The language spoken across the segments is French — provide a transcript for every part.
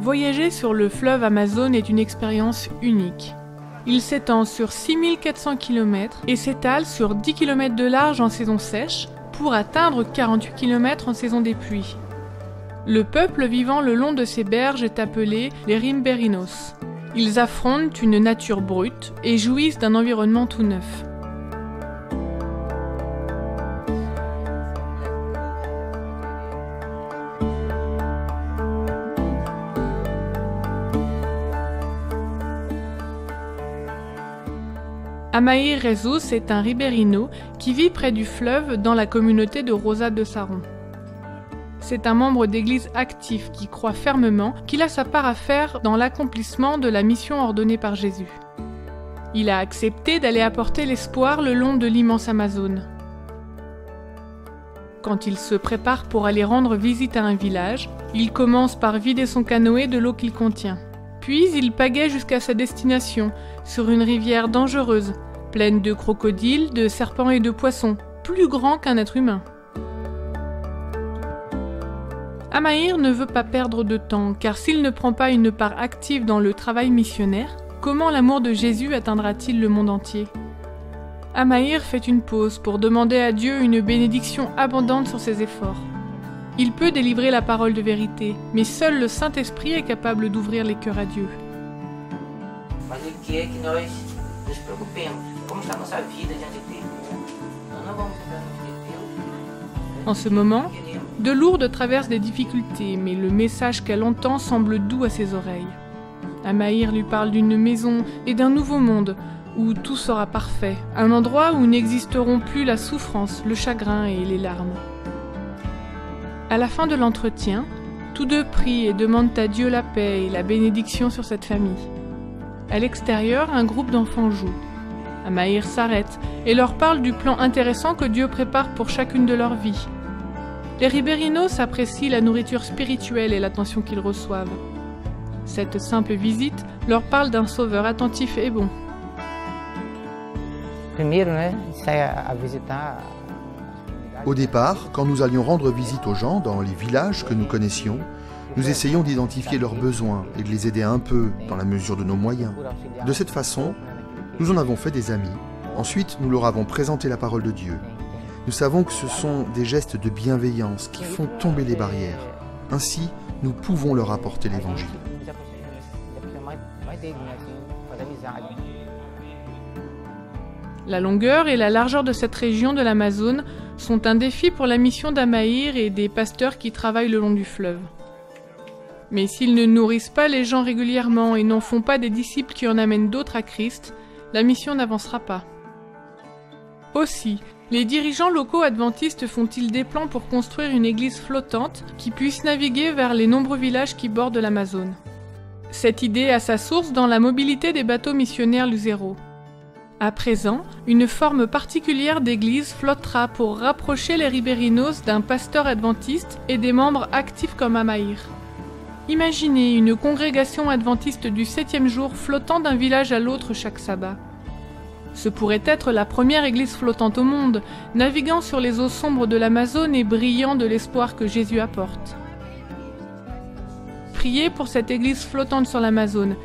Voyager sur le fleuve Amazone est une expérience unique. Il s'étend sur 6400 km et s'étale sur 10 km de large en saison sèche pour atteindre 48 km en saison des pluies. Le peuple vivant le long de ces berges est appelé les Rimberinos. Ils affrontent une nature brute et jouissent d'un environnement tout neuf. Amair Jesus est un Riberino qui vit près du fleuve dans la communauté de Rosa de Saron. C'est un membre d'église actif qui croit fermement qu'il a sa part à faire dans l'accomplissement de la mission ordonnée par Jésus. Il a accepté d'aller apporter l'espoir le long de l'immense Amazone. Quand il se prépare pour aller rendre visite à un village, il commence par vider son canoë de l'eau qu'il contient. Puis il pagaie jusqu'à sa destination, sur une rivière dangereuse, pleine de crocodiles, de serpents et de poissons, plus grands qu'un être humain. Amair ne veut pas perdre de temps, car s'il ne prend pas une part active dans le travail missionnaire, comment l'amour de Jésus atteindra-t-il le monde entier? Amair fait une pause pour demander à Dieu une bénédiction abondante sur ses efforts. Il peut délivrer la parole de vérité, mais seul le Saint-Esprit est capable d'ouvrir les cœurs à Dieu. En ce moment, de Lourdes traverse des difficultés, mais le message qu'elle entend semble doux à ses oreilles. Amair lui parle d'une maison et d'un nouveau monde, où tout sera parfait, un endroit où n'existeront plus la souffrance, le chagrin et les larmes. À la fin de l'entretien, tous deux prient et demandent à Dieu la paix et la bénédiction sur cette famille. À l'extérieur, un groupe d'enfants joue. Amair s'arrête et leur parle du plan intéressant que Dieu prépare pour chacune de leurs vies. Les Riberinos apprécient la nourriture spirituelle et l'attention qu'ils reçoivent. Cette simple visite leur parle d'un sauveur attentif et bon. Au départ, quand nous allions rendre visite aux gens dans les villages que nous connaissions, nous essayions d'identifier leurs besoins et de les aider un peu dans la mesure de nos moyens. De cette façon, nous en avons fait des amis. Ensuite, nous leur avons présenté la parole de Dieu. Nous savons que ce sont des gestes de bienveillance qui font tomber les barrières. Ainsi, nous pouvons leur apporter l'Évangile. La longueur et la largeur de cette région de l'Amazone sont un défi pour la mission d'Amair et des pasteurs qui travaillent le long du fleuve. Mais s'ils ne nourrissent pas les gens régulièrement et n'en font pas des disciples qui en amènent d'autres à Christ, la mission n'avancera pas. Aussi, les dirigeants locaux adventistes font-ils des plans pour construire une église flottante qui puisse naviguer vers les nombreux villages qui bordent l'Amazone. Cette idée a sa source dans la mobilité des bateaux missionnaires Luzero. À présent, une forme particulière d'église flottera pour rapprocher les Riberinos d'un pasteur adventiste et des membres actifs comme Amair. Imaginez une congrégation adventiste du 7e jour flottant d'un village à l'autre chaque sabbat. Ce pourrait être la première église flottante au monde, naviguant sur les eaux sombres de l'Amazone et brillant de l'espoir que Jésus apporte. Priez pour cette église flottante sur l'Amazone,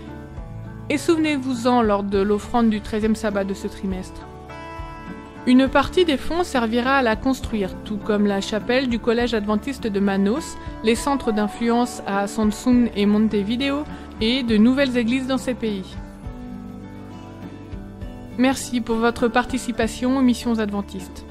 et souvenez-vous-en lors de l'offrande du 13e sabbat de ce trimestre. Une partie des fonds servira à la construire, tout comme la chapelle du collège adventiste de Manos, les centres d'influence à Samsun et Montevideo, et de nouvelles églises dans ces pays. Merci pour votre participation aux missions adventistes.